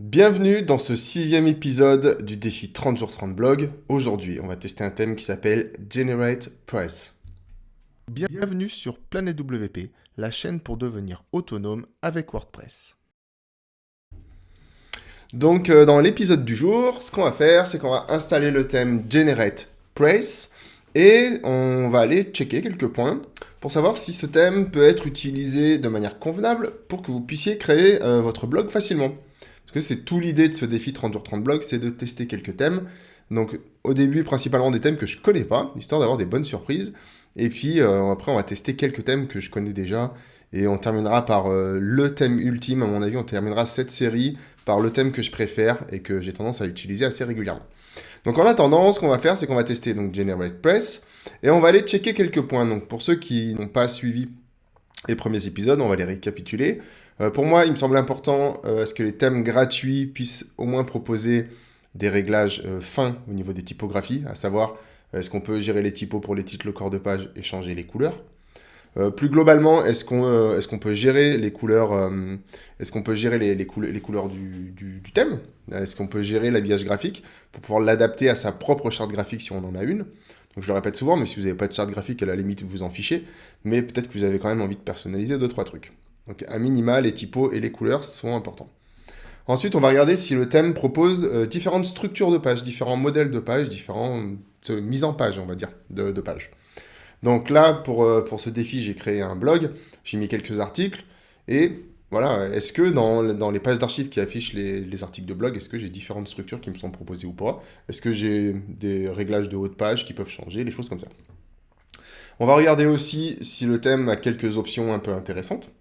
Bienvenue dans ce 6e épisode du défi 30 jours 30 blogs. Aujourd'hui, on va tester un thème qui s'appelle Generate Price. Bienvenue sur Planète WP, la chaîne pour devenir autonome avec WordPress. Donc, dans l'épisode du jour, ce qu'on va faire, c'est qu'on va installer le thème Generate Price et on va aller checker quelques points pour savoir si ce thème peut être utilisé de manière convenable pour que vous puissiez créer votre blog facilement. Parce que c'est tout l'idée de ce défi 30 jours 30 blogs, c'est de tester quelques thèmes. Donc au début, principalement des thèmes que je connais pas, histoire d'avoir des bonnes surprises. Et puis après, on va tester quelques thèmes que je connais déjà. Et on terminera par le thème ultime, à mon avis, on terminera cette série par le thème que je préfère et que j'ai tendance à utiliser assez régulièrement. Donc en attendant, ce qu'on va faire, c'est qu'on va tester donc Generate Press et on va aller checker quelques points. Donc pour ceux qui n'ont pas suivi les premiers épisodes, on va les récapituler. Pour moi, il me semble important que les thèmes gratuits puissent au moins proposer des réglages fins au niveau des typographies, à savoir est-ce qu'on peut gérer les typos pour les titres, le corps de page et changer les couleurs. Plus globalement, est-ce qu'on peut gérer les couleurs, est-ce qu'on peut gérer les couleurs du thème? Est-ce qu'on peut gérer l'habillage graphique pour pouvoir l'adapter à sa propre charte graphique si on en a une? Donc je le répète souvent, mais si vous n'avez pas de charte graphique, à la limite, vous en fichez. Mais peut-être que vous avez quand même envie de personnaliser 2-3 trucs. Donc à minima, les typos et les couleurs sont importants. Ensuite, on va regarder si le thème propose différentes structures de pages, différents modèles de pages, différentes mises en page, on va dire, de pages. Donc là, pour ce défi, j'ai créé un blog, j'ai mis quelques articles, et voilà, est-ce que dans les pages d'archives qui affichent les articles de blog, est-ce que j'ai différentes structures qui me sont proposées ou pas? Est-ce que j'ai des réglages de haut de page qui peuvent changer, des choses comme ça. On va regarder aussi si le thème a quelques options un peu intéressantes,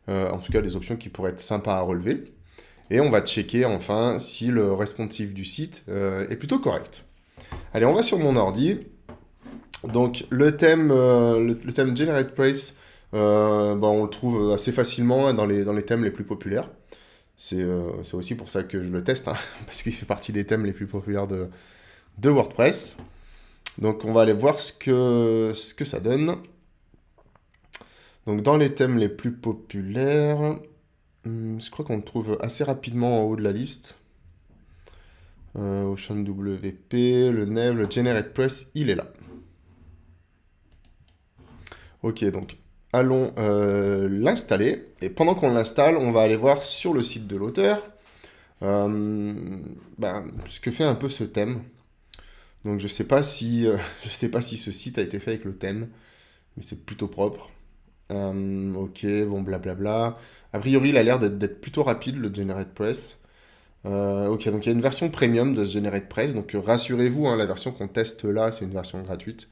en tout cas des options qui pourraient être sympas à relever, et on va checker enfin si le responsive du site est plutôt correct. Allez, on va sur mon ordi. Donc le thème Generate Price, on le trouve assez facilement dans les thèmes les plus populaires. C'est aussi pour ça que je le teste, hein, parce qu'il fait partie des thèmes les plus populaires de WordPress. Donc on va aller voir ce que ça donne. Donc dans les thèmes les plus populaires, je crois qu'on le trouve assez rapidement en haut de la liste. Ocean WP, le Neve, le Generate Press, il est là. Ok, donc allons l'installer. Et pendant qu'on l'installe, on va aller voir sur le site de l'auteur ce que fait un peu ce thème. Donc je sais pas si je sais pas si ce site a été fait avec le thème, mais c'est plutôt propre. Ok, bon blablabla. A priori, il a l'air d'être plutôt rapide le Generate Press. Ok, donc il y a une version premium de ce Generate Press. Donc rassurez-vous, hein, la version qu'on teste là, c'est une version gratuite.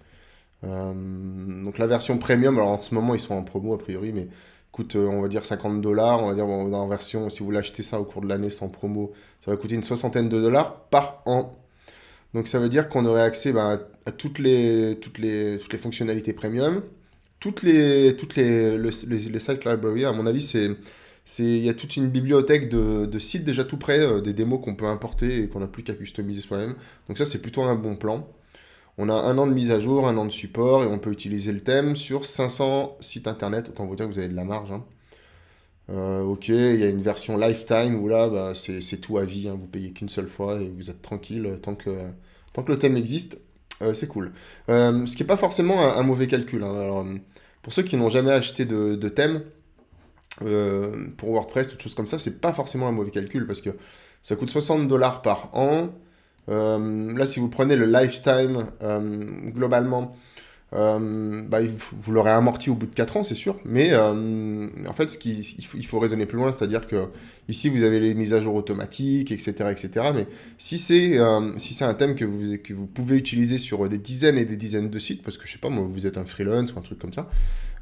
Donc la version premium, alors en ce moment ils sont en promo a priori, mais coûte on va dire 50 $. On va dire en version, si vous l'achetez ça au cours de l'année sans promo, ça va coûter une soixantaine de dollars par an. Donc ça veut dire qu'on aurait accès à toutes les fonctionnalités premium, les site library. À mon avis, il y a toute une bibliothèque de sites déjà tout prêts, des démos qu'on peut importer et qu'on n'a plus qu'à customiser soi-même. Donc ça, c'est plutôt un bon plan. On a 1 an de mise à jour, 1 an de support, et on peut utiliser le thème sur 500 sites internet. Autant vous dire que vous avez de la marge, hein. Ok, il y a une version lifetime où là, c'est tout à vie, hein. Vous payez qu'une seule fois et vous êtes tranquille tant que le thème existe. C'est cool. Ce qui n'est pas forcément un mauvais calcul, hein. Alors, pour ceux qui n'ont jamais acheté de thème, pour WordPress, toutes choses comme ça, c'est pas forcément un mauvais calcul parce que ça coûte 60 $ par an. Là, si vous prenez le lifetime, globalement, vous l'aurez amorti au bout de 4 ans, c'est sûr. Mais en fait, il faut raisonner plus loin, c'est-à-dire que ici, vous avez les mises à jour automatiques, etc., etc. Mais si c'est un thème que vous pouvez utiliser sur des dizaines et des dizaines de sites, parce que je sais pas, moi, vous êtes un freelance ou un truc comme ça,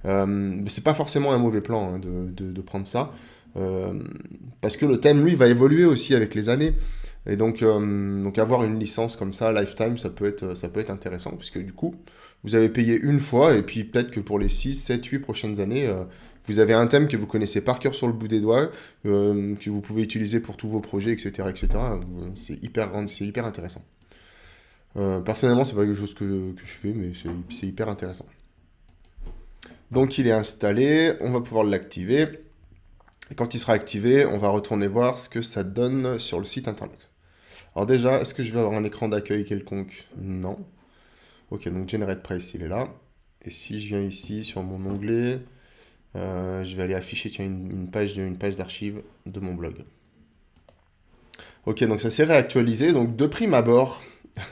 c'est pas forcément un mauvais plan, hein, de prendre ça. Parce que le thème, lui, va évoluer aussi avec les années. Et donc avoir une licence comme ça, lifetime, ça peut être intéressant, puisque du coup, vous avez payé une fois, et puis peut-être que pour les 6, 7, 8 prochaines années, vous avez un thème que vous connaissez par cœur sur le bout des doigts, que vous pouvez utiliser pour tous vos projets, etc., etc. C'est hyper intéressant. Personnellement, c'est pas quelque chose que je fais, mais c'est hyper intéressant. Donc il est installé, on va pouvoir l'activer. Et quand il sera activé, on va retourner voir ce que ça donne sur le site internet. Alors déjà, est-ce que je vais avoir un écran d'accueil quelconque? Non. Ok, donc Generate Price, il est là. Et si je viens ici sur mon onglet, je vais aller afficher tiens, une page d'archives de mon blog. Ok, donc ça s'est réactualisé. Donc de prime abord,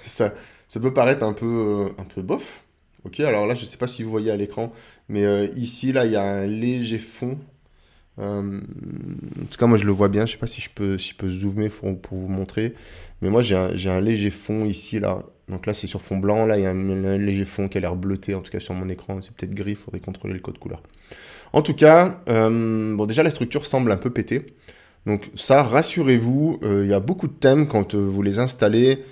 ça peut paraître un peu bof. Ok, alors là, je ne sais pas si vous voyez à l'écran, mais ici, là, il y a un léger fond. En tout cas, moi, je le vois bien. Je ne sais pas si je peux zoomer pour vous montrer. Mais moi, j'ai un léger fond ici, là. Donc là, c'est sur fond blanc. Là, il y a un léger fond qui a l'air bleuté, en tout cas sur mon écran. C'est peut-être gris, il faudrait contrôler le code couleur. En tout cas, bon, déjà, la structure semble un peu pétée. Donc ça, rassurez-vous, il y a beaucoup de thèmes, quand vous les installez,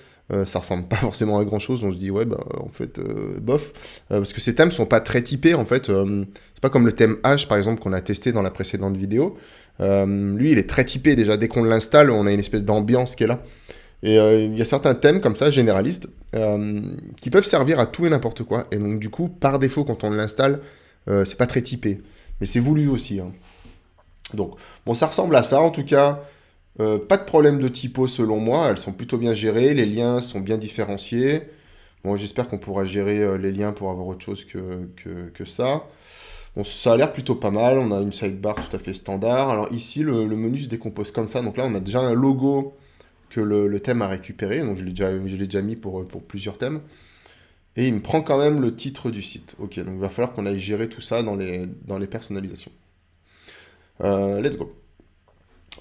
ça ressemble pas forcément à grand-chose. On se dit, ouais, bah, en fait, bof. Parce que ces thèmes sont pas très typés, en fait. C'est pas comme le thème H, par exemple, qu'on a testé dans la précédente vidéo. Lui, il est très typé, déjà. Dès qu'on l'installe, on a une espèce d'ambiance qui est là. Et il y a certains thèmes comme ça, généralistes, qui peuvent servir à tout et n'importe quoi. Et donc, du coup, par défaut, quand on l'installe, c'est pas très typé. Mais c'est voulu aussi, hein. Donc, bon, ça ressemble à ça en tout cas. Pas de problème de typo selon moi, elles sont plutôt bien gérées, les liens sont bien différenciés. Bon, j'espère qu'on pourra gérer les liens pour avoir autre chose que ça. Bon, ça a l'air plutôt pas mal, on a une sidebar tout à fait standard. Alors ici, le menu se décompose comme ça, donc là on a déjà un logo que le thème a récupéré, donc je l'ai déjà mis pour plusieurs thèmes. Et il me prend quand même le titre du site. Ok, donc il va falloir qu'on aille gérer tout ça dans les personnalisations. Let's go.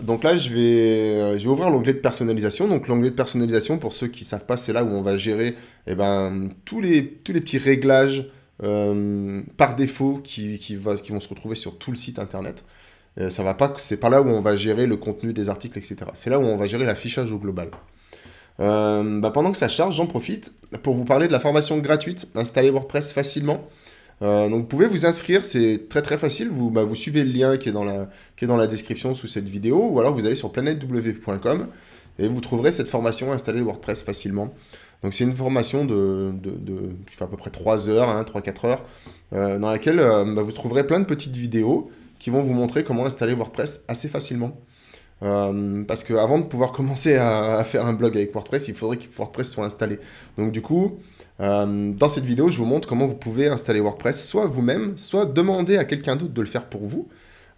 Donc là, je vais ouvrir l'onglet de personnalisation. Donc l'onglet de personnalisation, pour ceux qui ne savent pas, c'est là où on va gérer eh ben, tous les petits réglages par défaut qui vont se retrouver sur tout le site internet. Ça va pas, c'est pas là où on va gérer le contenu des articles, etc. C'est là où on va gérer l'affichage au global. Pendant que ça charge, j'en profite pour vous parler de la formation gratuite, installer WordPress facilement. Donc vous pouvez vous inscrire, c'est très très facile, vous suivez le lien qui est dans la description sous cette vidéo, ou alors vous allez sur planetwp.com et vous trouverez cette formation installer WordPress facilement. Donc c'est une formation je fais à peu près 3 heures, hein, 3-4 heures, dans laquelle vous trouverez plein de petites vidéos qui vont vous montrer comment installer WordPress assez facilement. Parce qu'avant de pouvoir commencer à faire un blog avec WordPress, il faudrait que WordPress soit installé. Donc du coup, dans cette vidéo, je vous montre comment vous pouvez installer WordPress, soit vous-même, soit demander à quelqu'un d'autre de le faire pour vous,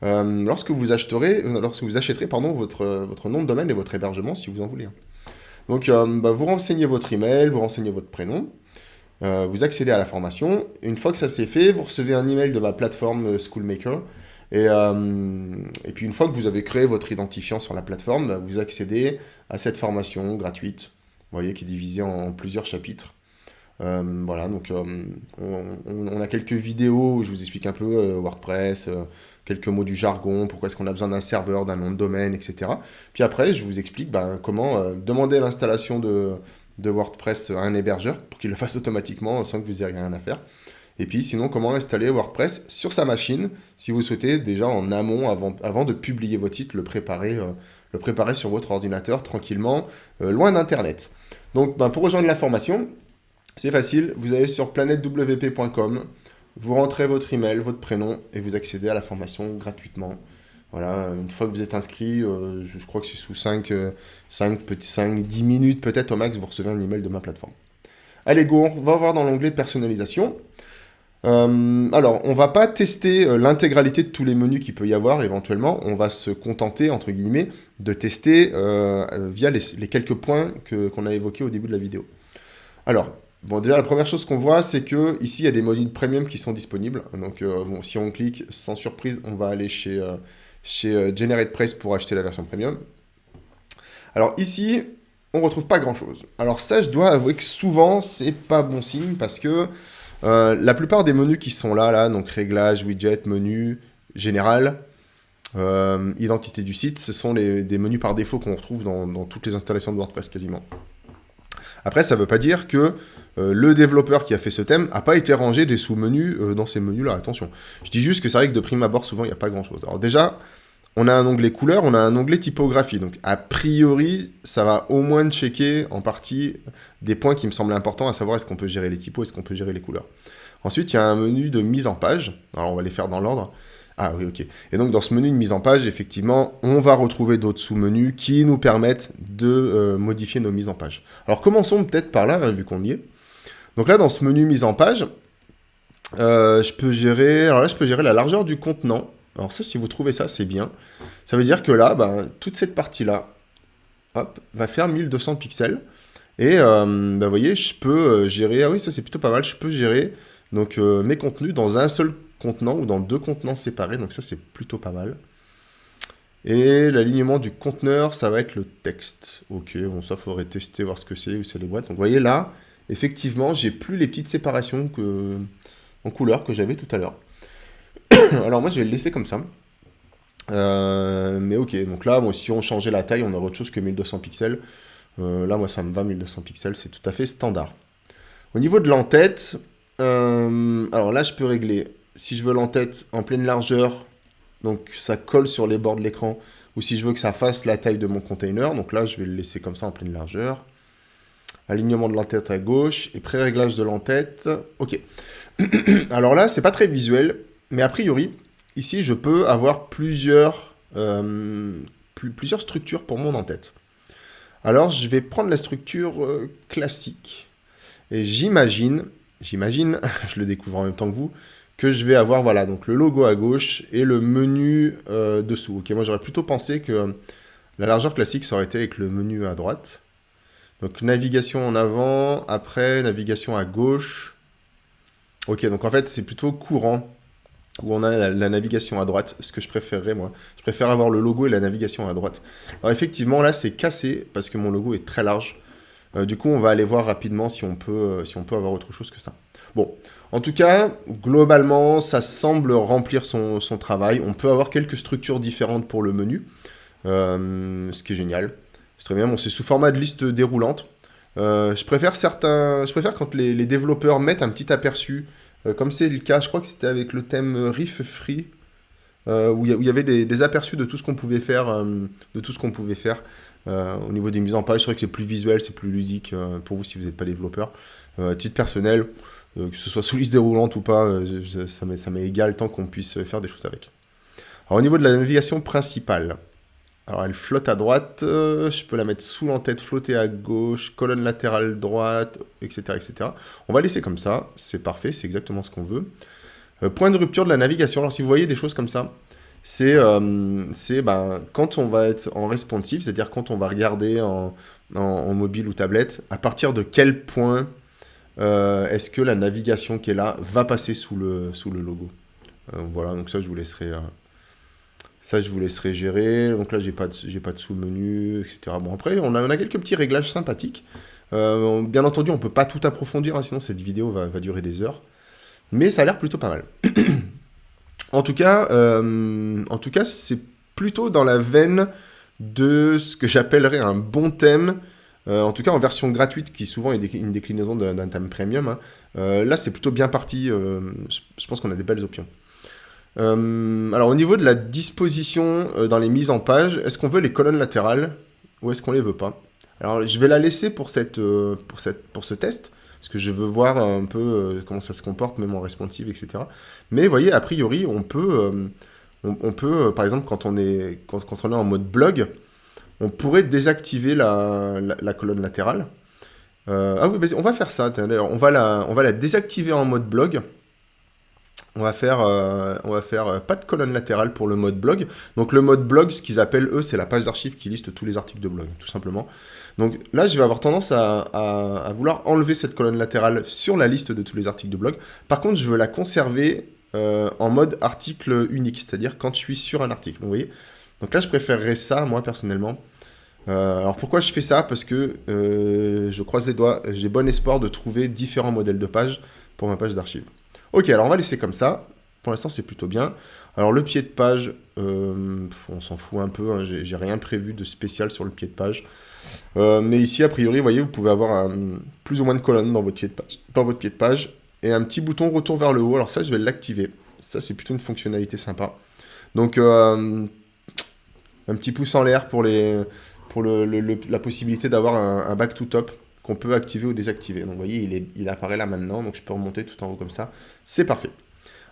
lorsque vous achèterez votre nom de domaine et votre hébergement, si vous en voulez. Donc vous renseignez votre email, vous renseignez votre prénom, vous accédez à la formation. Une fois que ça c'est fait, vous recevez un email de ma plateforme Schoolmaker. Et puis une fois que vous avez créé votre identifiant sur la plateforme, vous accédez à cette formation gratuite, vous voyez, qui est divisée en plusieurs chapitres. Voilà, donc on a quelques vidéos où je vous explique un peu WordPress, quelques mots du jargon, pourquoi est-ce qu'on a besoin d'un serveur, d'un nom de domaine, etc. Puis après, je vous explique comment demander l'installation de WordPress à un hébergeur pour qu'il le fasse automatiquement sans que vous ayez rien à faire. Et puis sinon, comment installer WordPress sur sa machine, si vous souhaitez déjà en amont, avant de publier votre site, le préparer sur votre ordinateur tranquillement, loin d'Internet. Donc pour rejoindre la formation, c'est facile, vous allez sur planetwp.com, vous rentrez votre email, votre prénom, et vous accédez à la formation gratuitement. Voilà, une fois que vous êtes inscrit, je crois que c'est sous 10 minutes peut-être au max, vous recevez un email de ma plateforme. Allez go, on va voir dans l'onglet personnalisation. Alors, on va pas tester l'intégralité de tous les menus qu'il peut y avoir éventuellement. On va se contenter, entre guillemets, de tester via les quelques points qu'on a évoqués au début de la vidéo. Alors, bon, déjà, la première chose qu'on voit, c'est que ici il y a des modules premium qui sont disponibles. Donc, si on clique, sans surprise, on va aller chez GeneratePrice pour acheter la version premium. Alors, ici, on retrouve pas grand-chose. Alors ça, je dois avouer que souvent, c'est pas bon signe parce que la plupart des menus qui sont là, donc réglage, widget, menu, général, identité du site, ce sont des menus par défaut qu'on retrouve dans toutes les installations de WordPress quasiment. Après, ça ne veut pas dire que le développeur qui a fait ce thème n'a pas été rangé des sous-menus dans ces menus-là, attention. Je dis juste que c'est vrai que de prime abord, souvent, il n'y a pas grand-chose. Alors déjà, on a un onglet couleur, on a un onglet typographie. Donc, a priori, ça va au moins checker en partie des points qui me semblent importants, à savoir est-ce qu'on peut gérer les typos, est-ce qu'on peut gérer les couleurs. Ensuite, il y a un menu de mise en page. Alors, on va les faire dans l'ordre. Ah oui, ok. Et donc dans ce menu de mise en page, effectivement, on va retrouver d'autres sous-menus qui nous permettent de modifier nos mises en page. Alors commençons peut-être par là, hein, vu qu'on y est. Donc là, dans ce menu mise en page, je peux gérer... Alors là, je peux gérer la largeur du contenant. Alors ça, si vous trouvez ça, c'est bien. Ça veut dire que là, ben, toute cette partie-là, hop, va faire 1200 pixels. Et vous voyez, je peux gérer... Ah oui, ça c'est plutôt pas mal. Je peux gérer donc, mes contenus dans un seul contenant ou dans deux contenants séparés. Donc ça, c'est plutôt pas mal. Et l'alignement du conteneur, ça va être le texte. Ok, bon, ça, faudrait tester, voir ce que c'est, où c'est les boîtes. Donc vous voyez là, effectivement, j'ai plus les petites séparations en couleur que j'avais tout à l'heure. Alors moi, je vais le laisser comme ça. Mais ok, donc là, bon, si on changeait la taille, on aurait autre chose que 1200 pixels. Là, moi, ça me va, 1200 pixels, c'est tout à fait standard. Au niveau de l'entête, alors là, je peux régler, si je veux l'entête en pleine largeur, donc ça colle sur les bords de l'écran, ou si je veux que ça fasse la taille de mon container, donc là, je vais le laisser comme ça en pleine largeur. Alignement de l'entête à gauche, et pré-réglage de l'entête, ok. Alors là, c'est pas très visuel, mais a priori, ici, je peux avoir plusieurs structures pour mon en-tête. Alors, je vais prendre la structure classique. Et j'imagine, je le découvre en même temps que vous, que je vais avoir, voilà, donc le logo à gauche et le menu dessous. Ok, moi, j'aurais plutôt pensé que la largeur classique, ça aurait été avec le menu à droite. Donc, navigation en avant, après, navigation à gauche. Ok, donc en fait, c'est plutôt courant où on a la navigation à droite, ce que je préférerais moi. Je préfère avoir le logo et la navigation à droite. Alors effectivement, là, c'est cassé parce que mon logo est très large. Du coup, on va aller voir rapidement si on peut avoir autre chose que ça. Bon, en tout cas, globalement, ça semble remplir son travail. On peut avoir quelques structures différentes pour le menu, ce qui est génial. C'est très bien, bon, c'est sous format de liste déroulante. Je préfère quand les développeurs mettent un petit aperçu, comme c'est le cas, je crois que c'était avec le thème Riff Free, où il y avait des aperçus de tout ce qu'on pouvait faire, au niveau des mises en page. C'est vrai que c'est plus visuel, c'est plus ludique pour vous si vous n'êtes pas développeur. Titre personnel, que ce soit sous liste déroulante ou pas, ça m'est égal tant qu'on puisse faire des choses avec. Alors au niveau de la navigation principale, alors elle flotte à droite, je peux la mettre sous l'entête, flotter à gauche, colonne latérale droite, etc., etc. On va laisser comme ça, c'est parfait, c'est exactement ce qu'on veut. Point de rupture de la navigation, alors si vous voyez des choses comme ça, c'est quand on va être en responsive, c'est-à-dire quand on va regarder en mobile ou tablette, à partir de quel point est-ce que la navigation qui est là va passer sous le logo. Voilà, donc ça je vous laisserai... Ça, je vous laisserai gérer. Donc là, j'ai pas de sous-menu, etc. Bon, après, on a quelques petits réglages sympathiques. Bien entendu, on peut pas tout approfondir, hein, sinon cette vidéo va durer des heures. Mais ça a l'air plutôt pas mal. En tout cas, c'est plutôt dans la veine de ce que j'appellerais un bon thème. En tout cas, en version gratuite, qui souvent est une déclinaison d'un thème premium. Hein. Là, c'est plutôt bien parti. Je pense qu'on a des belles options. Alors au niveau de la disposition dans les mises en page, est-ce qu'on veut les colonnes latérales ou est-ce qu'on les veut pas? Alors je vais la laisser pour ce test, parce que je veux voir un peu comment ça se comporte, même en responsive, etc. Mais vous voyez, a priori, on peut, par exemple, quand on est en mode blog, on pourrait désactiver la colonne latérale. Ah oui, on va faire ça, d'ailleurs, on va la désactiver en mode blog. On va faire pas de colonne latérale pour le mode blog. Donc le mode blog, ce qu'ils appellent eux, c'est la page d'archives qui liste tous les articles de blog, tout simplement. Donc là, je vais avoir tendance à vouloir enlever cette colonne latérale sur la liste de tous les articles de blog. Par contre, je veux la conserver en mode article unique, c'est-à-dire quand je suis sur un article. Vous voyez ? Donc là, je préférerais ça, moi, personnellement. Alors pourquoi je fais ça? Parce que je croise les doigts, j'ai bon espoir de trouver différents modèles de pages pour ma page d'archives. Ok, alors on va laisser comme ça. Pour l'instant, c'est plutôt bien. Alors le pied de page, on s'en fout un peu. Hein, j'ai rien prévu de spécial sur le pied de page. Mais ici, a priori, vous voyez, vous pouvez avoir plus ou moins de colonnes dans votre pied de page. Et un petit bouton retour vers le haut. Alors ça, je vais l'activer. Ça, c'est plutôt une fonctionnalité sympa. Donc, un petit pouce en l'air pour la possibilité d'avoir un back to top qu'on peut activer ou désactiver. Donc vous voyez, il apparaît là maintenant, donc je peux remonter tout en haut comme ça. C'est parfait.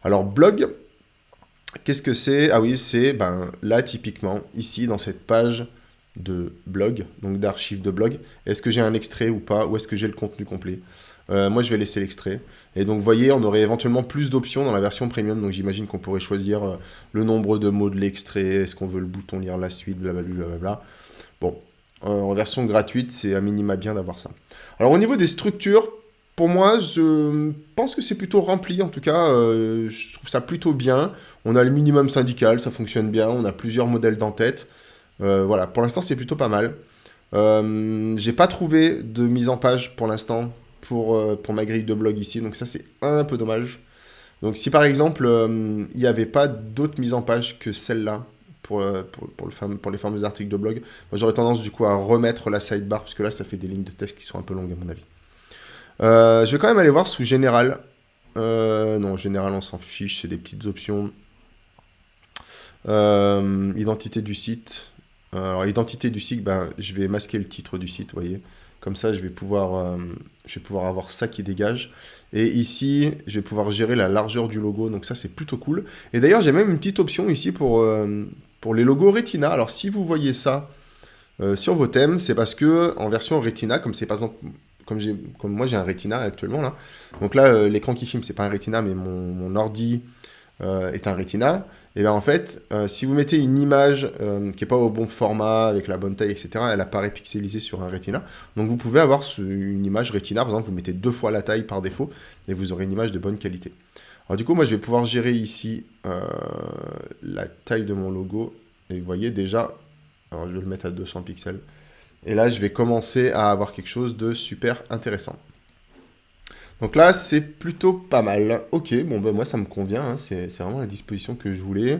Alors blog, Qu'est-ce que c'est? Ah oui, c'est ben, là, typiquement, ici, dans cette page de blog, donc d'archives de blog, est-ce que j'ai un extrait ou pas, ou est-ce que j'ai le contenu complet? Moi, je vais laisser l'extrait. Et donc, vous voyez, on aurait éventuellement plus d'options dans la version premium. Donc, j'imagine qu'on pourrait choisir le nombre de mots de l'extrait, est-ce qu'on veut le bouton lire la suite, blablabla. Blablabla. Bon, en version gratuite, c'est à minima bien d'avoir ça. Alors, au niveau des structures, pour moi, je pense que c'est plutôt rempli. En tout cas, je trouve ça plutôt bien. On a le minimum syndical, ça fonctionne bien. On a plusieurs modèles d'en-tête. Voilà, pour l'instant, c'est plutôt pas mal. J'ai pas trouvé de mise en page pour l'instant pour ma grille de blog ici, donc ça c'est un peu dommage. Donc si par exemple il n'y avait pas d'autres mises en page que celle-là pour les fameux articles de blog, moi j'aurais tendance du coup à remettre la sidebar, parce que là ça fait des lignes de texte qui sont un peu longues à mon avis. Je vais quand même aller voir sous général. Non, général on s'en fiche, c'est des petites options. Identité du site. Alors, identité du site, ben, je vais masquer le titre du site, vous voyez. Comme ça, je vais pouvoir avoir ça qui dégage. Et ici, je vais pouvoir gérer la largeur du logo. Donc ça, c'est plutôt cool. Et d'ailleurs, j'ai même une petite option ici pour les logos Retina. Alors, si vous voyez ça sur vos thèmes, c'est parce que en version Retina, comme c'est par exemple, comme moi j'ai un Retina actuellement là. Donc là, l'écran qui filme, c'est pas un Retina, mais mon ordi est un Retina. Et bien en fait, si vous mettez une image qui n'est pas au bon format, avec la bonne taille, etc., elle apparaît pixelisée sur un Retina. Donc vous pouvez avoir une image Retina, par exemple, vous mettez 2 fois la taille par défaut, et vous aurez une image de bonne qualité. Alors du coup, moi je vais pouvoir gérer ici la taille de mon logo. Et vous voyez déjà, alors je vais le mettre à 200 pixels. Et là, je vais commencer à avoir quelque chose de super intéressant. Donc là, c'est plutôt pas mal. Ok, bon, ben moi, ça me convient. Hein, c'est vraiment la disposition que je voulais.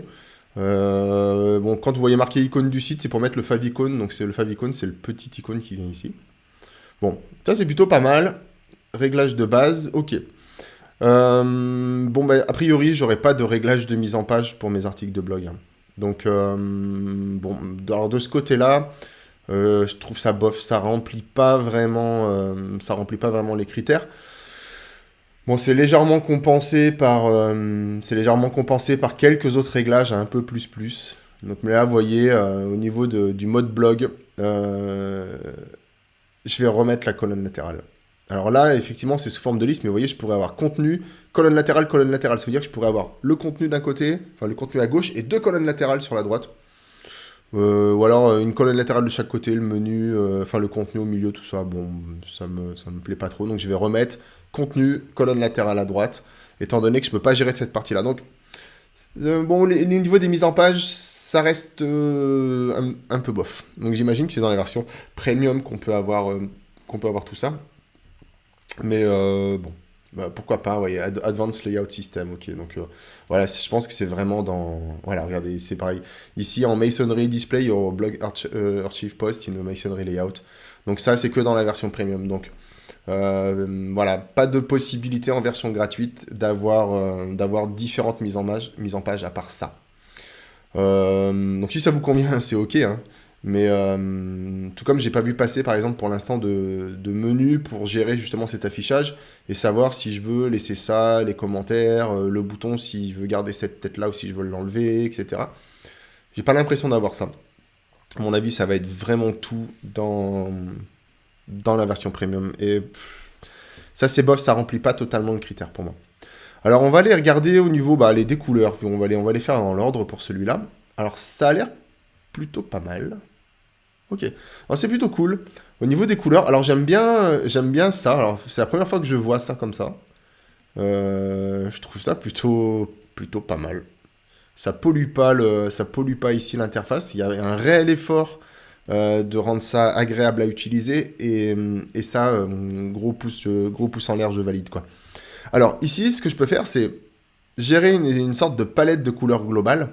Bon, quand vous voyez marqué icône du site, c'est pour mettre le favicon. Donc le favicon, c'est le petit icône qui vient ici. Bon, ça, c'est plutôt pas mal. Réglage de base, ok. Bon, ben, a priori, j'aurai pas de réglage de mise en page pour mes articles de blog. Hein. Donc, bon, alors de ce côté-là, je trouve ça bof. Ça remplit pas vraiment les critères. Bon, c'est légèrement compensé par quelques autres réglages à un peu plus. Donc, mais là, vous voyez, au niveau du mode blog, je vais remettre la colonne latérale. Alors là, effectivement, c'est sous forme de liste, mais vous voyez, je pourrais avoir contenu, colonne latérale, colonne latérale. Ça veut dire que je pourrais avoir le contenu d'un côté, enfin le contenu à gauche, et 2 colonnes latérales sur la droite. Ou alors une colonne latérale de chaque côté, le menu, enfin le contenu au milieu, tout ça. Bon, ça me plaît pas trop. Donc je vais remettre contenu, colonne latérale à droite, étant donné que je peux pas gérer de cette partie-là. Donc, bon, les niveaux des mises en page, ça reste un peu bof. Donc j'imagine que c'est dans la version premium qu'on peut avoir tout ça. Mais bon, bah, pourquoi pas, ouais, Advanced Layout System, ok. Donc voilà, je pense que c'est vraiment dans... Voilà, regardez, c'est pareil. Ici, en Masonry Display, your blog archive post in a Masonry Layout. Donc ça, c'est que dans la version premium. Donc voilà, pas de possibilité en version gratuite d'avoir différentes mises en page à part ça. Donc si ça vous convient, c'est ok, hein. Mais tout comme j'ai pas vu passer par exemple pour l'instant de menu pour gérer justement cet affichage et savoir si je veux laisser ça, les commentaires, le bouton si je veux garder cette tête là ou si je veux l'enlever, etc. J'ai pas l'impression d'avoir ça. À mon avis, ça va être vraiment tout dans la version premium. Et ça c'est bof, ça remplit pas totalement le critère pour moi. Alors on va aller regarder au niveau des couleurs, puis on va les faire dans l'ordre pour celui-là. Alors ça a l'air plutôt pas mal. Ok, alors c'est plutôt cool. Au niveau des couleurs, alors j'aime bien ça. Alors c'est la première fois que je vois ça comme ça. Je trouve ça plutôt pas mal. Ça pollue pas ici l'interface. Il y a un réel effort de rendre ça agréable à utiliser et ça, gros pouce en l'air, je valide quoi. Alors ici, ce que je peux faire, c'est gérer une sorte de palette de couleurs globale.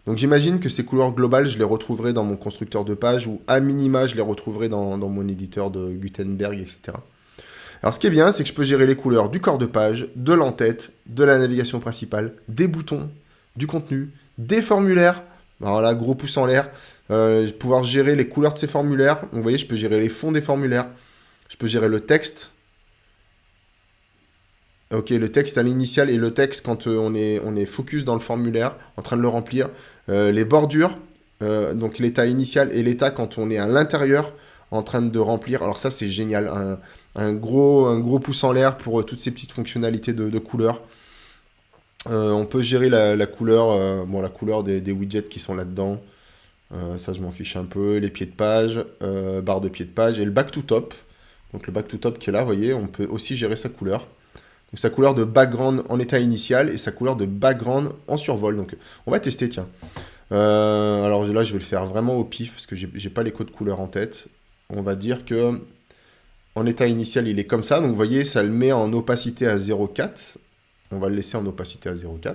Donc j'imagine que ces couleurs globales, je les retrouverai dans mon constructeur de page ou à minima, je les retrouverai dans mon éditeur de Gutenberg, etc. Alors ce qui est bien, c'est que je peux gérer les couleurs du corps de page, de l'entête, de la navigation principale, des boutons, du contenu, des formulaires. Alors là, gros pouce en l'air. Je vais pouvoir gérer les couleurs de ces formulaires. Donc, vous voyez, je peux gérer les fonds des formulaires. Je peux gérer le texte. Ok, le texte à l'initial et le texte quand on est focus dans le formulaire, en train de le remplir. Les bordures, donc l'état initial et l'état quand on est à l'intérieur, en train de remplir. Alors ça, c'est génial. Un gros pouce en l'air pour toutes ces petites fonctionnalités de couleurs. On peut gérer la couleur, la couleur des widgets qui sont là-dedans. Ça, je m'en fiche un peu. Les pieds de page, barre de pied de page et le back to top. Donc le back to top qui est là, vous voyez, on peut aussi gérer sa couleur. Donc sa couleur de background en état initial et sa couleur de background en survol. Donc on va tester, tiens. Alors là, je vais le faire vraiment au pif parce que j'ai pas les codes couleurs en tête. On va dire que en état initial, il est comme ça. Donc vous voyez, ça le met en opacité à 0,4. On va le laisser en opacité à 0,4.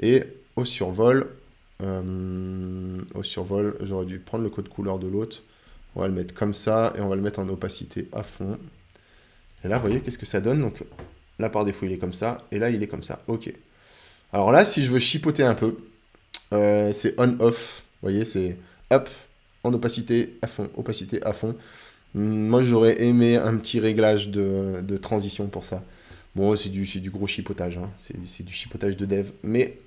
Et au survol, j'aurais dû prendre le code couleur de l'autre. On va le mettre comme ça et on va le mettre en opacité à fond. Et là, vous voyez, qu'est-ce que ça donne? Donc là, par défaut, il est comme ça. Et là, il est comme ça. OK. Alors là, si je veux chipoter un peu, c'est on-off. Vous voyez, c'est hop, en opacité à fond, opacité à fond. Moi, j'aurais aimé un petit réglage de transition pour ça. Bon, c'est du gros chipotage. Hein. C'est du chipotage de dev. Mais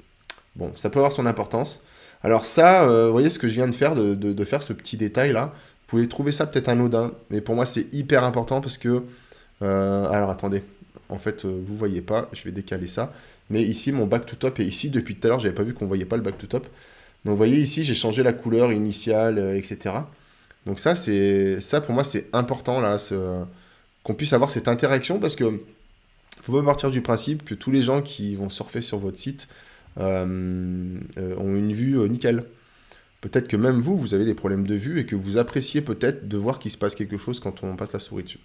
bon, ça peut avoir son importance. Alors ça, vous voyez ce que je viens de faire, de faire ce petit détail-là. Vous pouvez trouver ça peut-être anodin. Mais pour moi, c'est hyper important parce que... alors, attendez. En fait, vous voyez pas. Je vais décaler ça. Mais ici, mon back to top est ici. Depuis tout à l'heure, j'avais pas vu qu'on voyait pas le back to top. Donc, vous voyez ici, j'ai changé la couleur initiale, etc. Donc ça pour moi, c'est important là, qu'on puisse avoir cette interaction parce que faut pas partir du principe que tous les gens qui vont surfer sur votre site ont une vue nickel. Peut-être que même vous avez des problèmes de vue et que vous appréciez peut-être de voir qu'il se passe quelque chose quand on passe la souris dessus.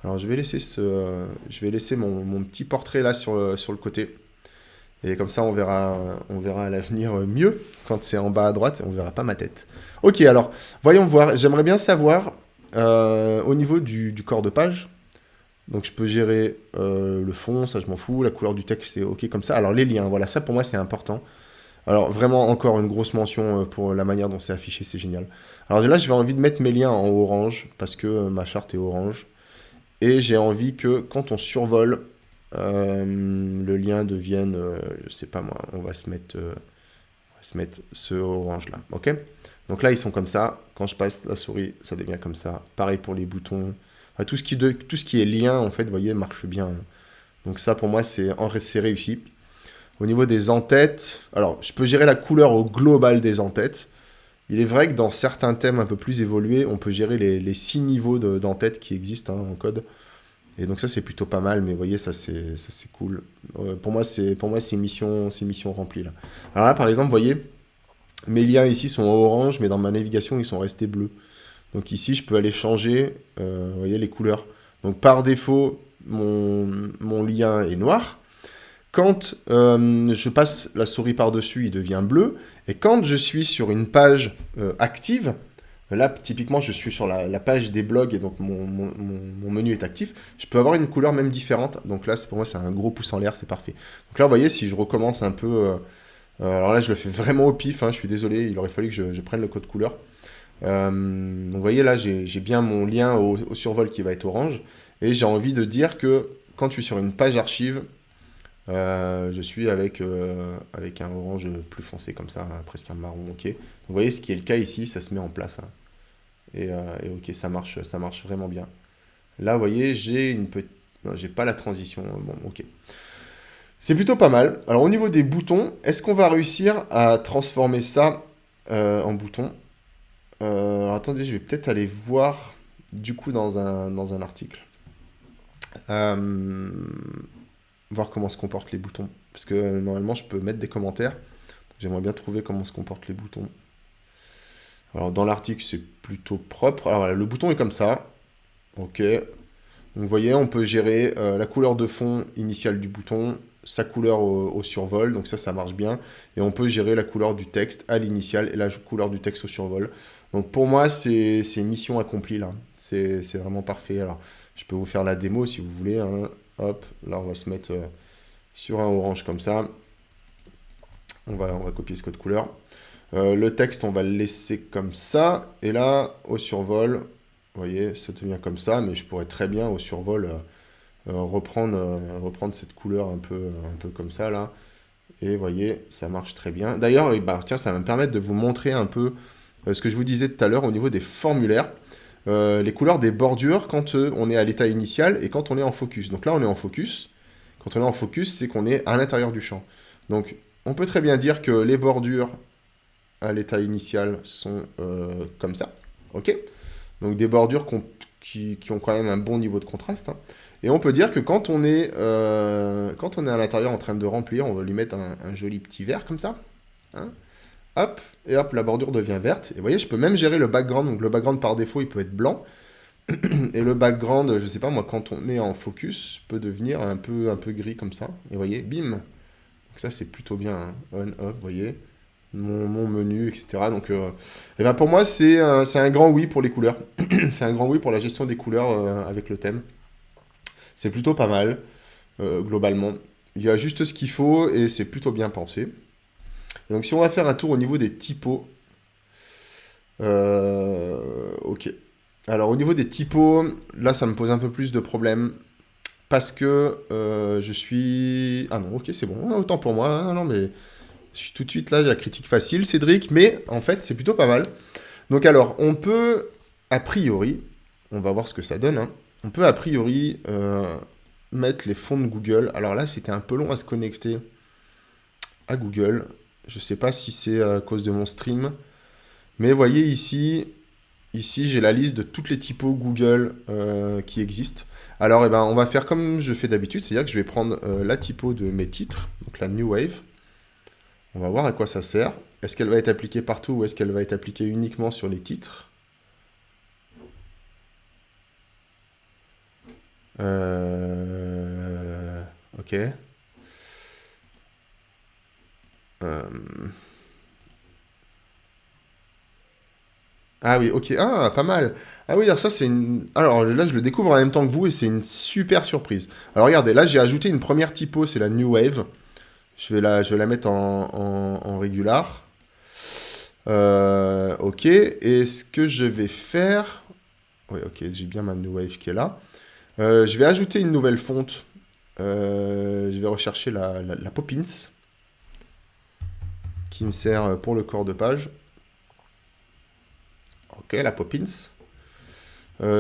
Alors je vais laisser mon petit portrait là sur le côté. Et comme ça, on verra à l'avenir mieux quand c'est en bas à droite. On verra pas ma tête. Ok, alors, voyons voir. J'aimerais bien savoir, au niveau du corps de page, donc je peux gérer le fond, ça je m'en fous. La couleur du texte, c'est ok comme ça. Alors les liens, voilà, ça pour moi c'est important. Alors vraiment, encore une grosse mention pour la manière dont c'est affiché, c'est génial. Alors là, j'ai envie de mettre mes liens en orange, parce que ma charte est orange. Et j'ai envie que quand on survole, le lien devienne, je sais pas moi, on va se mettre ce orange là, ok? Donc là ils sont comme ça, quand je passe la souris ça devient comme ça, pareil pour les boutons, enfin, tout ce qui est lien en fait, vous voyez, marche bien. Donc ça pour moi c'est réussi. Au niveau des en-têtes, alors je peux gérer la couleur au global des en-têtes. Il est vrai que dans certains thèmes un peu plus évolués, on peut gérer les 6 niveaux d'en-tête qui existent en code. Et donc ça c'est plutôt pas mal, mais vous voyez ça c'est cool. Pour moi c'est mission remplie là. Alors là par exemple vous voyez mes liens ici sont orange, mais dans ma navigation ils sont restés bleus. Donc ici je peux aller changer, vous voyez les couleurs. Donc par défaut mon lien est noir. Quand je passe la souris par dessus il devient bleu. Et quand je suis sur une page active, là, typiquement, je suis sur la page des blogs et donc mon menu est actif. Je peux avoir une couleur même différente. Donc là, pour moi, c'est un gros pouce en l'air, c'est parfait. Donc là, vous voyez, si je recommence un peu... alors là, je le fais vraiment au pif, hein, je suis désolé, il aurait fallu que je prenne le code couleur. Donc vous voyez, là, j'ai bien mon lien au survol qui va être orange. Et j'ai envie de dire que quand je suis sur une page archive, je suis avec un orange plus foncé comme ça, presque un marron, ok. Donc, vous voyez, ce qui est le cas ici, ça se met en place. Hein. Et ok, ça marche vraiment bien. Là, vous voyez, j'ai une petite... Non, j'ai pas la transition. Bon, ok. C'est plutôt pas mal. Alors, au niveau des boutons, est-ce qu'on va réussir à transformer ça en bouton? Alors, attendez, je vais peut-être aller voir du coup dans un article. Voir comment se comportent les boutons. Parce que normalement, je peux mettre des commentaires. J'aimerais bien trouver comment se comportent les boutons. Alors, dans l'article, c'est plutôt propre. Alors, voilà, le bouton est comme ça. Ok. Donc, vous voyez, on peut gérer la couleur de fond initiale du bouton, sa couleur au survol. Donc, ça marche bien. Et on peut gérer la couleur du texte à l'initiale et la couleur du texte au survol. Donc, pour moi, c'est mission accomplie, là. C'est vraiment parfait. Alors, je peux vous faire la démo si vous voulez, hein. Hop, là, on va se mettre sur un orange comme ça. On va copier ce code couleur. Le texte, on va le laisser comme ça. Et là, au survol, vous voyez, ça devient comme ça. Mais je pourrais très bien, au survol, reprendre cette couleur un peu comme ça, là. Et vous voyez, ça marche très bien. D'ailleurs, bah, tiens, ça va me permettre de vous montrer un peu ce que je vous disais tout à l'heure au niveau des formulaires. Les couleurs des bordures quand on est à l'état initial et quand on est en focus. Donc là, on est en focus. Quand on est en focus, c'est qu'on est à l'intérieur du champ. Donc, on peut très bien dire que les bordures à l'état initial sont comme ça. OK? Donc, des bordures qui ont quand même un bon niveau de contraste, hein. Et on peut dire que quand on est à l'intérieur en train de remplir, on va lui mettre un joli petit vert comme ça, hein. Hop, et hop, la bordure devient verte. Et vous voyez, je peux même gérer le background. Donc le background par défaut, il peut être blanc. Et le background, je sais pas moi, quand on est en focus, peut devenir un peu gris comme ça. Et vous voyez, bim. Donc ça, c'est plutôt bien, hein. On, off, vous voyez. Mon menu, etc. Donc, et ben pour moi, c'est un grand oui pour les couleurs. C'est un grand oui pour la gestion des couleurs avec le thème. C'est plutôt pas mal, globalement. Il y a juste ce qu'il faut et c'est plutôt bien pensé. Et donc si on va faire un tour au niveau des typos, ok. Alors au niveau des typos, là ça me pose un peu plus de problèmes parce que je suis... Ah non, ok, c'est bon, autant pour moi. Ah non, mais je suis tout de suite là, j'ai la critique facile, Cédric, mais en fait c'est plutôt pas mal. Donc alors, on peut, a priori, on va voir ce que ça donne, hein. On peut a priori mettre les fonds de Google. Alors là, c'était un peu long à se connecter à Google. Je sais pas si c'est à cause de mon stream. Mais vous voyez ici j'ai la liste de toutes les typos Google qui existent. Alors, eh ben, on va faire comme je fais d'habitude, c'est-à-dire que je vais prendre la typo de mes titres, donc la New Wave. On va voir à quoi ça sert. Est-ce qu'elle va être appliquée partout ou est-ce qu'elle va être appliquée uniquement sur les titres? Ok. Ah oui, ok. Ah, pas mal. Ah oui, alors ça, c'est une... Alors là, je le découvre en même temps que vous et c'est une super surprise. Alors regardez, là, j'ai ajouté une première typo, c'est la New Wave. Je vais la mettre en régular. Ok. Et ce que je vais faire... Oui, ok, j'ai bien ma New Wave qui est là. Je vais ajouter une nouvelle fonte. Je vais rechercher la Poppins, qui me sert pour le corps de page. Ok, la Poppins.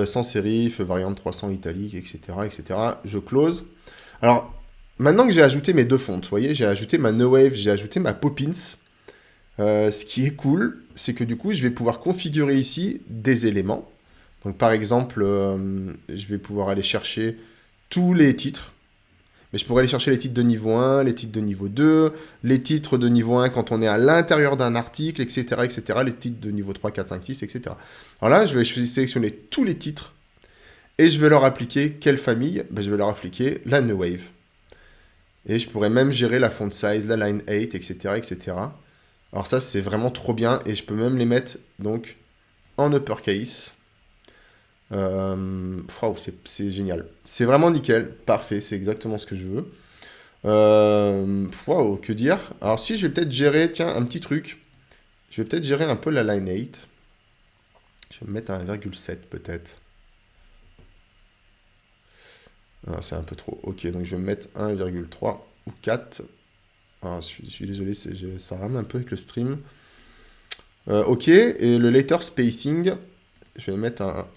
Sans sérif, variante 300 italique, etc., etc. Je close. Alors, maintenant que j'ai ajouté mes deux fontes, vous voyez, j'ai ajouté ma No Wave, j'ai ajouté ma Poppins. Ce qui est cool, c'est que du coup, je vais pouvoir configurer ici des éléments. Donc, par exemple, je vais pouvoir aller chercher tous les titres. Mais je pourrais aller chercher les titres de niveau 1, les titres de niveau 2, les titres de niveau 1 quand on est à l'intérieur d'un article, etc., etc., les titres de niveau 3, 4, 5, 6, etc. Alors là, je vais sélectionner tous les titres et je vais leur appliquer quelle famille? Ben, je vais leur appliquer la New Wave. Et je pourrais même gérer la font size, la line 8, etc., etc. Alors ça, c'est vraiment trop bien et je peux même les mettre donc en uppercase. C'est génial. C'est vraiment nickel. Parfait, c'est exactement ce que je veux. Wow, que dire? Alors si, je vais peut-être gérer, tiens, un petit truc. Je vais peut-être gérer un peu la line 8. Je vais me mettre à 1,7 peut-être. Ah, c'est un peu trop. Ok, donc je vais me mettre 1,3 ou 4. Ah, je suis désolé, ça rame un peu avec le stream. Ok, et le letter spacing, je vais mettre un...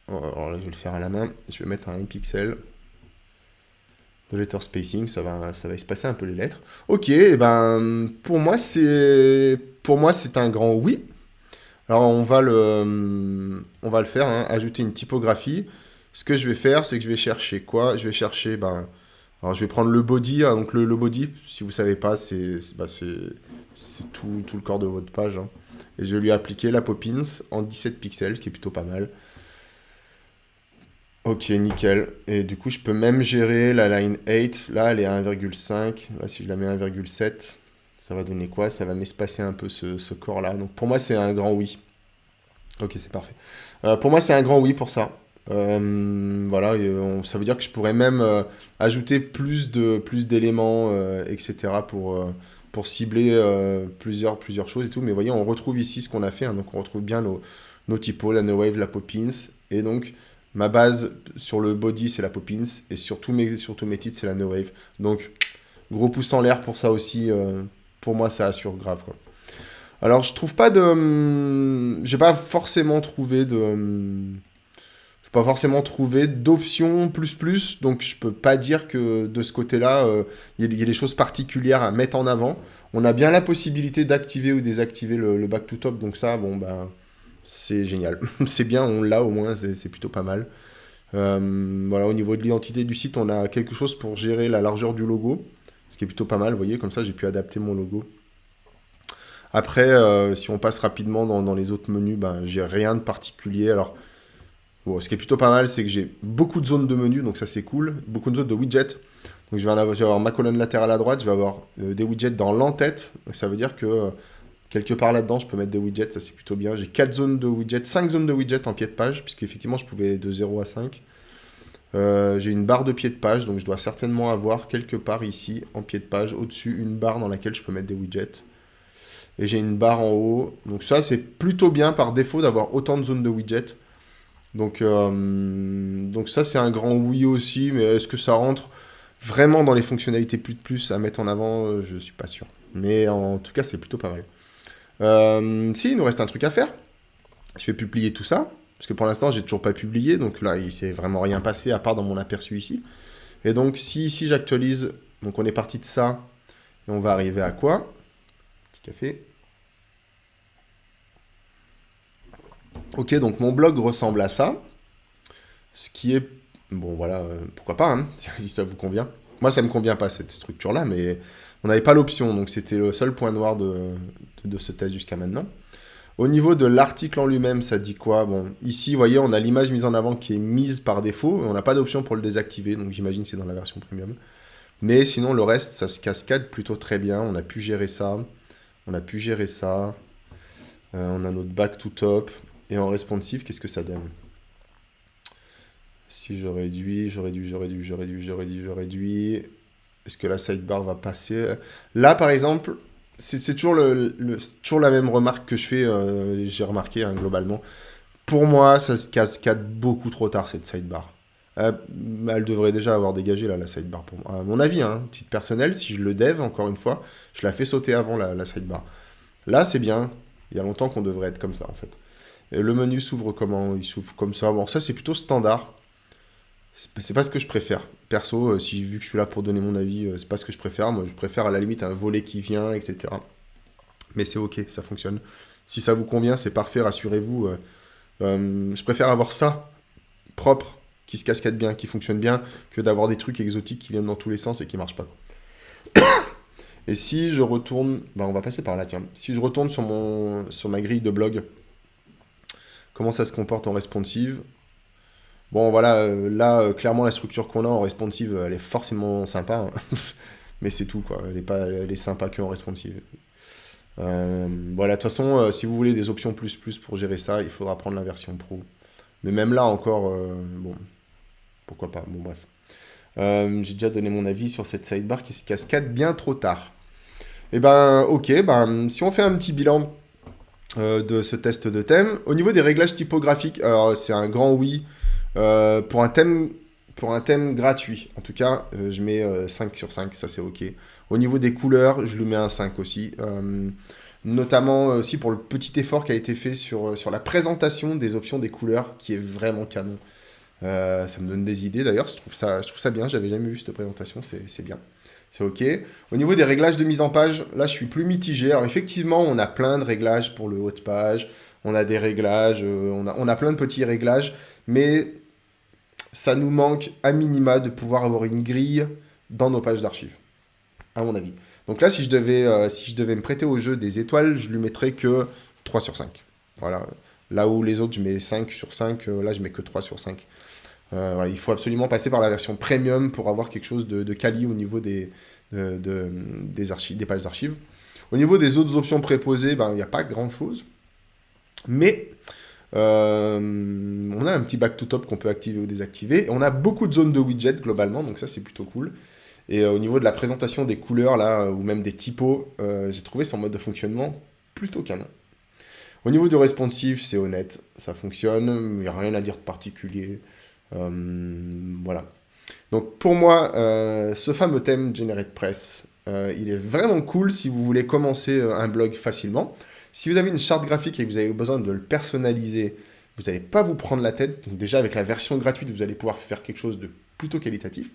Alors là, je vais le faire à la main. Je vais mettre un pixel de letter spacing. Ça va espacer un peu les lettres. Ok, et ben pour moi c'est un grand oui. Alors on va le faire, hein, ajouter une typographie. Ce que je vais faire, c'est que je vais chercher quoi? Je vais chercher alors je vais prendre le body, hein. Donc le body, si vous savez pas, c'est tout le corps de votre page, hein. Et je vais lui appliquer la Poppins en 17 pixels, ce qui est plutôt pas mal. Ok, nickel. Et du coup, je peux même gérer la line 8. Là, elle est à 1,5. Là, si je la mets à 1,7, ça va donner quoi? Ça va m'espacer un peu ce corps-là. Donc pour moi, c'est un grand oui. Ok, c'est parfait. Pour moi, c'est un grand oui pour ça. Voilà, et, ça veut dire que je pourrais même ajouter plus d'éléments, etc. pour cibler plusieurs choses et tout. Mais voyez, on retrouve ici ce qu'on a fait, hein. Donc on retrouve bien nos typos, la No Wave, la Poppins. Et donc Ma base sur le body, c'est la Poppins, et sur tous mes titres, c'est la No Wave. Donc, gros pouce en l'air pour ça aussi. Pour moi, ça assure grave, quoi. Alors, je trouve pas de... J'ai pas forcément trouvé de... J'ai pas forcément trouvé d'options plus, donc je peux pas dire que de ce côté-là, il y a des choses particulières à mettre en avant. On a bien la possibilité d'activer ou désactiver le back to top, donc ça, bon, bah, c'est génial. C'est bien, on l'a au moins, c'est plutôt pas mal. Voilà, au niveau de l'identité du site, on a quelque chose pour gérer la largeur du logo, ce qui est plutôt pas mal, vous voyez, comme ça j'ai pu adapter mon logo. Après, si on passe rapidement dans les autres menus, ben, j'ai rien de particulier. Alors, bon, ce qui est plutôt pas mal, c'est que j'ai beaucoup de zones de menu, donc ça c'est cool. Beaucoup de zones de widgets. Donc je vais avoir ma colonne latérale à droite, je vais avoir des widgets dans l'entête. Ça veut dire que quelque part là-dedans, je peux mettre des widgets, ça c'est plutôt bien. J'ai 4 zones de widgets, 5 zones de widgets en pied de page, puisque effectivement je pouvais aller de 0 à 5. J'ai une barre de pied de page, donc je dois certainement avoir quelque part ici, en pied de page, au-dessus, une barre dans laquelle je peux mettre des widgets. Et j'ai une barre en haut. Donc ça, c'est plutôt bien par défaut d'avoir autant de zones de widgets. Donc ça, c'est un grand oui aussi, mais est-ce que ça rentre vraiment dans les fonctionnalités plus à mettre en avant? Je suis pas sûr. Mais en tout cas, c'est plutôt pas mal. Si, il nous reste un truc à faire. Je vais publier tout ça, parce que pour l'instant, j'ai toujours pas publié, donc là, il s'est vraiment rien passé à part dans mon aperçu ici. Et donc, si ici j'actualise, donc on est parti de ça, et on va arriver à quoi? Petit café. Ok, donc mon blog ressemble à ça. Ce qui est... Bon, voilà, pourquoi pas, hein, si ça vous convient. Moi, ça me convient pas, cette structure-là, mais on n'avait pas l'option, donc c'était le seul point noir de ce test jusqu'à maintenant. Au niveau de l'article en lui-même, ça dit quoi? Bon, ici, vous voyez, on a l'image mise en avant qui est mise par défaut, et on n'a pas d'option pour le désactiver, donc j'imagine que c'est dans la version premium. Mais sinon, le reste, ça se cascade plutôt très bien, on a pu gérer ça. On a pu gérer ça. On a notre back to top. Et en responsive, qu'est-ce que ça donne? Si je réduis, je réduis. Est-ce que la sidebar va passer? Là, par exemple, c'est toujours, toujours la même remarque que je fais, j'ai remarqué hein, globalement. Pour moi, ça se cascade beaucoup trop tard, cette sidebar. Elle devrait déjà avoir dégagé là, la sidebar pour moi. À mon avis, hein, titre personnel, si je le dev, encore une fois, je la fais sauter avant la sidebar. Là, c'est bien. Il y a longtemps qu'on devrait être comme ça, en fait. Et le menu s'ouvre comment? Il s'ouvre comme ça. Bon, ça, c'est plutôt standard. C'est pas ce que je préfère. Perso, si vu que je suis là pour donner mon avis, c'est pas ce que je préfère. Moi, je préfère à la limite un volet qui vient, etc. Mais c'est ok, ça fonctionne. Si ça vous convient, c'est parfait, rassurez-vous. Je préfère avoir ça, propre, qui se cascade bien, qui fonctionne bien, que d'avoir des trucs exotiques qui viennent dans tous les sens et qui marchent pas. Et si je retourne... Bah, on va passer par là, tiens. Si je retourne sur ma grille de blog, comment ça se comporte en responsive? Bon, voilà, là, clairement, la structure qu'on a en responsive, elle est forcément sympa. Hein. Mais c'est tout, quoi. Elle est sympa que en responsive. Voilà, de toute façon, si vous voulez des options plus pour gérer ça, il faudra prendre la version pro. Mais même là, encore, bon, pourquoi pas. Bon, bref. J'ai déjà donné mon avis sur cette sidebar qui se cascade bien trop tard. Et ben, ok, ben, si on fait un petit bilan de ce test de thème, au niveau des réglages typographiques, alors c'est un grand oui pour un thème gratuit. En tout cas, je mets 5 sur 5, ça c'est ok. Au niveau des couleurs, je lui mets un 5 aussi. Notamment aussi pour le petit effort qui a été fait sur la présentation des options des couleurs, qui est vraiment canon. Ça me donne des idées d'ailleurs, je trouve ça bien, j'avais jamais vu cette présentation, c'est bien. C'est ok. Au niveau des réglages de mise en page, là je suis plus mitigé. Alors effectivement, on a plein de réglages pour le haut de page, on a des réglages, on a plein de petits réglages, mais ça nous manque à minima de pouvoir avoir une grille dans nos pages d'archives, à mon avis. Donc là, si je devais me prêter au jeu des étoiles, je lui mettrais que 3 sur 5. Voilà. Là où les autres, je mets 5 sur 5, là je mets que 3 sur 5. Voilà, il faut absolument passer par la version premium pour avoir quelque chose de quali au niveau des pages d'archives. Au niveau des autres options préposées, il n'y a pas grand-chose. Mais on a un petit back to top qu'on peut activer ou désactiver. Et on a beaucoup de zones de widgets globalement, donc ça c'est plutôt cool. Et au niveau de la présentation des couleurs, là, ou même des typos, j'ai trouvé son mode de fonctionnement plutôt canon. Au niveau du responsive, c'est honnête, ça fonctionne, il n'y a rien à dire de particulier. Voilà. Donc pour moi, ce fameux thème GeneratePress, il est vraiment cool si vous voulez commencer un blog facilement. Si vous avez une charte graphique et que vous avez besoin de le personnaliser, vous n'allez pas vous prendre la tête. Donc déjà avec la version gratuite, vous allez pouvoir faire quelque chose de plutôt qualitatif.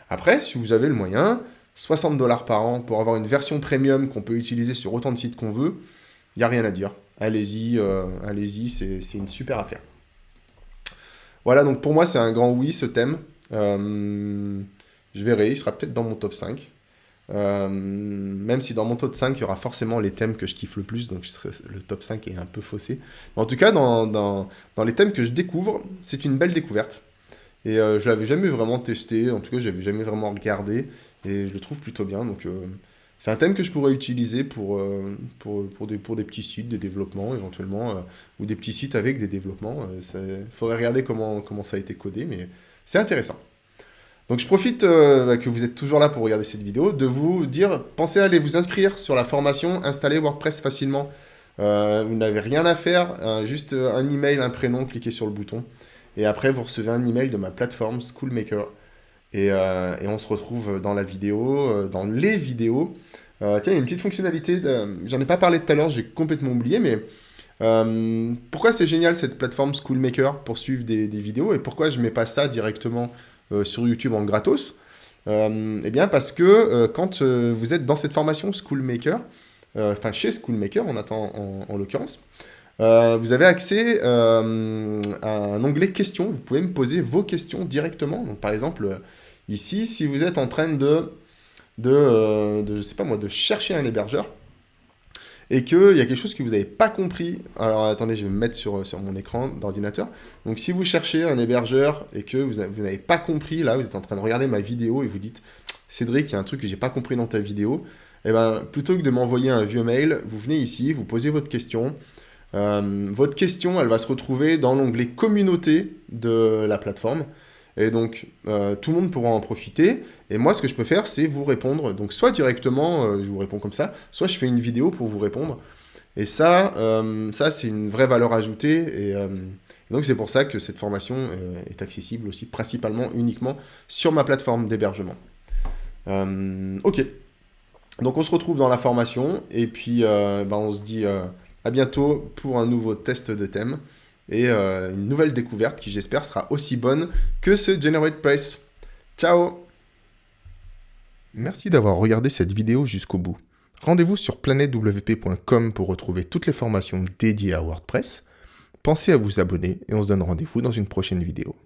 Après, si vous avez le moyen, 60 $ par an pour avoir une version premium qu'on peut utiliser sur autant de sites qu'on veut, il n'y a rien à dire. Allez-y, allez-y, c'est une super affaire. Voilà, donc pour moi, c'est un grand oui, ce thème. Je verrai, il sera peut-être dans mon top 5. Même si dans mon top 5, il y aura forcément les thèmes que je kiffe le plus, donc le top 5 est un peu faussé. Mais en tout cas, dans les thèmes que je découvre, c'est une belle découverte. Et je l'avais jamais vraiment testé, en tout cas, je n'avais jamais vraiment regardé, et je le trouve plutôt bien. Donc, c'est un thème que je pourrais utiliser pour des petits sites, des développements éventuellement, ou des petits sites avec des développements. Il faudrait regarder comment ça a été codé, mais c'est intéressant. Donc je profite que vous êtes toujours là pour regarder cette vidéo, de vous dire, pensez à aller vous inscrire sur la formation Installer WordPress facilement. Vous n'avez rien à faire, juste un email, un prénom, cliquez sur le bouton. Et après, vous recevez un email de ma plateforme SchoolMaker. Et on se retrouve dans la vidéo, dans les vidéos. Tiens, il y a une petite fonctionnalité, j'en ai pas parlé tout à l'heure, j'ai complètement oublié, mais pourquoi c'est génial cette plateforme SchoolMaker pour suivre des vidéos et pourquoi je mets pas ça directement sur YouTube en gratos? Eh bien parce que quand vous êtes dans cette formation SchoolMaker, enfin chez SchoolMaker en l'occurrence, vous avez accès à un onglet questions. Vous pouvez me poser vos questions directement. Donc par exemple, ici, si vous êtes en train je sais pas moi, de chercher un hébergeur, et qu'il y a quelque chose que vous n'avez pas compris. Alors attendez, je vais me mettre sur mon écran d'ordinateur. Donc si vous cherchez un hébergeur et que vous n'avez pas compris, là vous êtes en train de regarder ma vidéo et vous dites « Cédric, il y a un truc que j'ai pas compris dans ta vidéo », et ben plutôt que de m'envoyer un vieux mail, vous venez ici, vous posez votre question. Votre question, elle va se retrouver dans l'onglet « Communauté » de la plateforme. Et donc, tout le monde pourra en profiter. Et moi, ce que je peux faire, c'est vous répondre. Donc, soit directement, je vous réponds comme ça, soit je fais une vidéo pour vous répondre. Et ça c'est une vraie valeur ajoutée. Et donc, c'est pour ça que cette formation est accessible aussi, principalement, uniquement, sur ma plateforme d'hébergement. Ok. Donc, on se retrouve dans la formation. Et puis, on se dit à bientôt pour un nouveau test de thème. Et une nouvelle découverte qui, j'espère, sera aussi bonne que ce GeneratePress. Ciao! Merci d'avoir regardé cette vidéo jusqu'au bout. Rendez-vous sur planetwp.com pour retrouver toutes les formations dédiées à WordPress. Pensez à vous abonner et on se donne rendez-vous dans une prochaine vidéo.